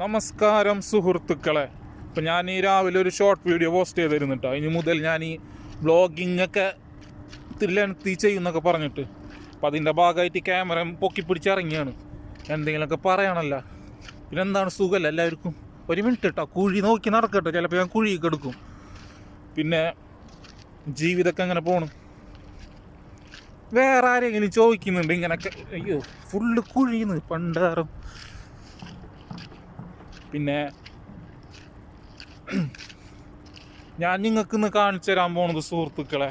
നമസ്കാരം സുഹൃത്തുക്കളെ. ഇപ്പം ഞാൻ ഈ രാവിലെ ഒരു ഷോർട്ട് വീഡിയോ പോസ്റ്റ് ചെയ്തിരുന്നു കേട്ടോ. ഇനി മുതൽ ഞാൻ ഈ വ്ളോഗിങ് ഒക്കെ തിരിലെത്തി ചെയ്യുന്നൊക്കെ പറഞ്ഞിട്ട് അപ്പം അതിൻ്റെ ഭാഗമായിട്ട് ക്യാമറ പൊക്കി പിടിച്ചിറങ്ങിയാണ്. എന്തെങ്കിലുമൊക്കെ പറയണമല്ലോ. പിന്നെ എന്താണ് സുഖമല്ല എല്ലാവർക്കും. ഒരു മിനിറ്റ് കേട്ടോ, കുഴി നോക്കി നടക്കട്ടെ, ചിലപ്പോൾ ഞാൻ കുഴിയൊക്കെ എടുക്കും. പിന്നെ ജീവിതമൊക്കെ എങ്ങനെ പോകണം. വേറെ ആരെങ്കിലും ചോദിക്കുന്നുണ്ട് ഇങ്ങനെയൊക്കെ. അയ്യോ, ഫുള്ള് കുഴിന്ന് പണ്ടാറും. പിന്നെ ഞാൻ നിങ്ങൾക്ക് ഇന്ന് കാണിച്ചു തരാൻ പോകുന്നത് സുഹൃത്തുക്കളെ,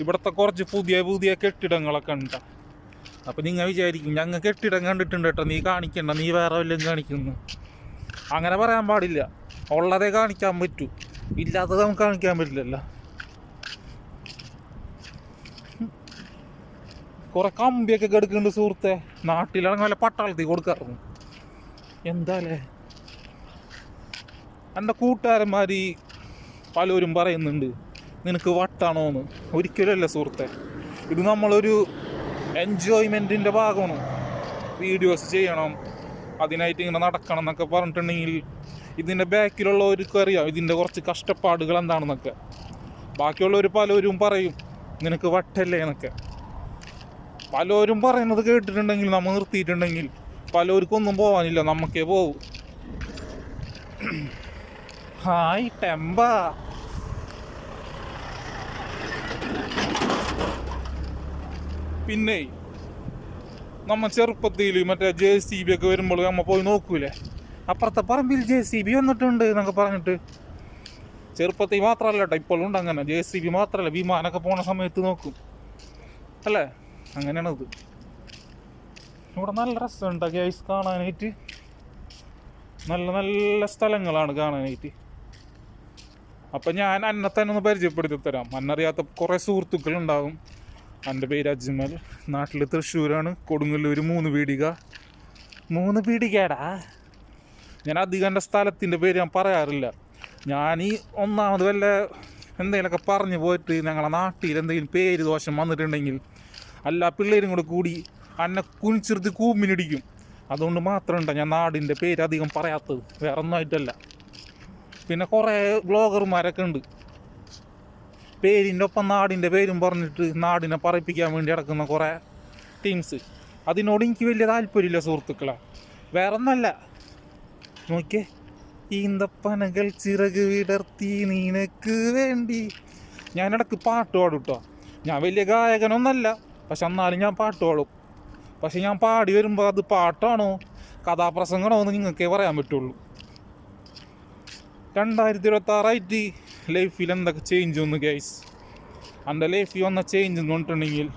ഇവിടുത്തെ കുറച്ച് പുതിയ പുതിയ കെട്ടിടങ്ങളൊക്കെ ഉണ്ട്. അപ്പം നിങ്ങൾ വിചാരിക്കും ഞങ്ങൾ കെട്ടിടം കണ്ടിട്ടുണ്ട് കേട്ടോ, നീ കാണിക്കണ്ട, നീ വേറെ വല്ലതും കാണിക്കുന്നു. അങ്ങനെ പറയാൻ പാടില്ല. ഉള്ളതേ കാണിക്കാൻ പറ്റൂ, ഇല്ലാത്തത് നമുക്ക് കാണിക്കാൻ പറ്റില്ലല്ലോ. കുറെ കമ്പിയൊക്കെ കിടക്കുന്നുണ്ട് സുഹൃത്തെ. നാട്ടിലാണെങ്കിൽ വല്ല പട്ടാളത്തിൽ കൊടുക്കാറുണ്ട്. എന്താല്ലേ, എൻ്റെ കൂട്ടുകാരന്മാർ പലരും പറയുന്നുണ്ട് നിനക്ക് വട്ടാണോന്ന്. ഒരിക്കലല്ല സുഹൃത്തെ, ഇത് നമ്മളൊരു എൻജോയ്മെൻറ്റിൻ്റെ ഭാഗമാണ്. വീഡിയോസ് ചെയ്യണം, അതിനായിട്ട് ഇങ്ങനെ നടക്കണം എന്നൊക്കെ പറഞ്ഞിട്ടുണ്ടെങ്കിൽ ഇതിൻ്റെ ബാക്കിലുള്ളവർക്ക് അറിയാം ഇതിൻ്റെ കുറച്ച് കഷ്ടപ്പാടുകൾ എന്താണെന്നൊക്കെ. ബാക്കിയുള്ളവർ പലരും പറയും നിനക്ക് വട്ടല്ലേ എന്നൊക്കെ. പലരും പറയുന്നത് കേട്ടിട്ടുണ്ടെങ്കിൽ നമ്മൾ നിർത്തിയിട്ടുണ്ടെങ്കിൽ പലർക്കൊന്നും പോകാനില്ല, നമുക്കേ പോവും. Hi Temba. പിന്നെ നമ്മ ചെറുപ്പത്തിൽ മറ്റേ JCB ഒക്കെ വരുമ്പോൾ നമ്മൾ പോയി നോക്കൂലേ, അപ്പുറത്തെ പറമ്പിൽ JCB വന്നിട്ടുണ്ട് എന്നൊക്കെ പറഞ്ഞിട്ട്. ചെറുപ്പത്തിൽ മാത്രമല്ല കേട്ടോ, ഇപ്പോഴും ഉണ്ട് അങ്ങനെ. JCB മാത്രമല്ല, വിമാനമൊക്കെ പോണ സമയത്ത് നോക്കും അല്ലേ. അങ്ങനെയാണത്. ഇവിടെ നല്ല രസമുണ്ട് ഗൈസ് കാണാനായിട്ട്. നല്ല നല്ല സ്ഥലങ്ങളാണ് കാണാനായിട്ട്. അപ്പം ഞാൻ അന്നെ തന്നെ ഒന്ന് പരിചയപ്പെടുത്തി തരാം. അന്നറിയാത്ത കുറേ സുഹൃത്തുക്കളുണ്ടാകും. എൻ്റെ പേര് അജ്മൽ, നാട്ടിൽ തൃശ്ശൂരാണ്, കൊടുങ്ങല്ലൂർ 3 പീടിക. 3 പീടികടാ. ഞാൻ അധികം എൻ്റെ സ്ഥലത്തിൻ്റെ പേര് ഞാൻ പറയാറില്ല. ഞാൻ ഈ ഒന്നാമത് വല്ല എന്തെങ്കിലുമൊക്കെ പറഞ്ഞു പോയിട്ട് ഞങ്ങളെ നാട്ടിൽ എന്തെങ്കിലും പേര് ദോഷം വന്നിട്ടുണ്ടെങ്കിൽ എല്ലാ പിള്ളേരും കൂടെ കൂടി എന്നെ കുനിച്ചിർത്ത് കൂമ്പിനിടിക്കും. അതുകൊണ്ട് മാത്രമുണ്ട് ഞാൻ നാടിൻ്റെ പേര് അധികം പറയാത്തത്, വേറെ ഒന്നുമായിട്ടല്ല. പിന്നെ കുറേ വ്ളോഗർമാരൊക്കെ ഉണ്ട്, പേരിൻ്റെ ഒപ്പം നാടിൻ്റെ പേരും പറഞ്ഞിട്ട് നാടിനെ പറയിപ്പിക്കാൻ വേണ്ടി നടക്കുന്ന കുറേ ടീംസ്. അതിനോട് എനിക്ക് വലിയ താല്പര്യമില്ല സുഹൃത്തുക്കളെ. വേറെ ഒന്നല്ല, നോക്കിയേ, ഈന്തപ്പനകൾ ചിറക് വിടർത്തി നിനക്ക് വേണ്ടി. ഞാനിടക്ക് പാട്ട് പാടും കേട്ടോ. ഞാൻ വലിയ ഗായകനൊന്നല്ല, പക്ഷെ എന്നാലും ഞാൻ പാട്ട് പാടും. പക്ഷെ ഞാൻ പാടി വരുമ്പോൾ അത് പാട്ടാണോ കഥാപ്രസംഗമാണോ എന്ന് നിങ്ങൾക്കേ പറയാൻ പറ്റുള്ളൂ. 2026 ലൈഫിൽ എന്തൊക്കെ ചേഞ്ച് വന്നു ഗൈസ്. എൻ്റെ ലൈഫിൽ വന്ന ചേഞ്ച് എന്ന് പറഞ്ഞിട്ടുണ്ടെങ്കിൽ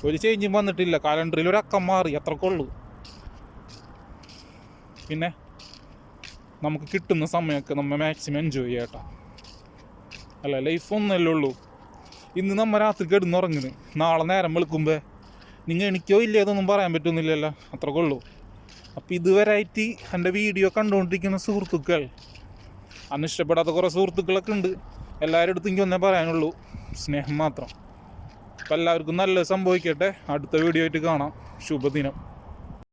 ഒരു ചേഞ്ചും വന്നിട്ടില്ല. കാലണ്ടറിൽ ഒരു അക്കം മാറി, അത്രക്കുള്ളൂ. പിന്നെ നമുക്ക് കിട്ടുന്ന സമയമൊക്കെ നമ്മൾ മാക്സിമം എൻജോയ് ചെയ്യാട്ടോ. അല്ല, ലൈഫ് ഒന്നല്ലേ ഉള്ളൂ. ഇന്ന് നമ്മൾ രാത്രി കിടന്നുറങ്ങുന്നു, നാളെ നേരം വെളുക്കുമ്പോൾ നിങ്ങൾ എനിക്കോ ഇല്ലതൊന്നും പറയാൻ പറ്റുന്നില്ലല്ലോ, അത്രക്കുള്ളൂ. അപ്പോൾ ഇതുവരെയായിട്ട് എൻ്റെ വീഡിയോ കണ്ടുകൊണ്ടിരിക്കുന്ന സുഹൃത്തുക്കൾ, അന്ന് ഇഷ്ടപ്പെടാത്ത കുറേ സുഹൃത്തുക്കളൊക്കെ ഉണ്ട്. എല്ലാവരുടെ അടുത്തും എനിക്ക് ഒന്നേ പറയാനുള്ളൂ, സ്നേഹം മാത്രം. അപ്പോൾ എല്ലാവർക്കും നല്ലത് സംഭവിക്കട്ടെ. അടുത്ത വീഡിയോ ആയിട്ട് കാണാം. ശുഭദിനം.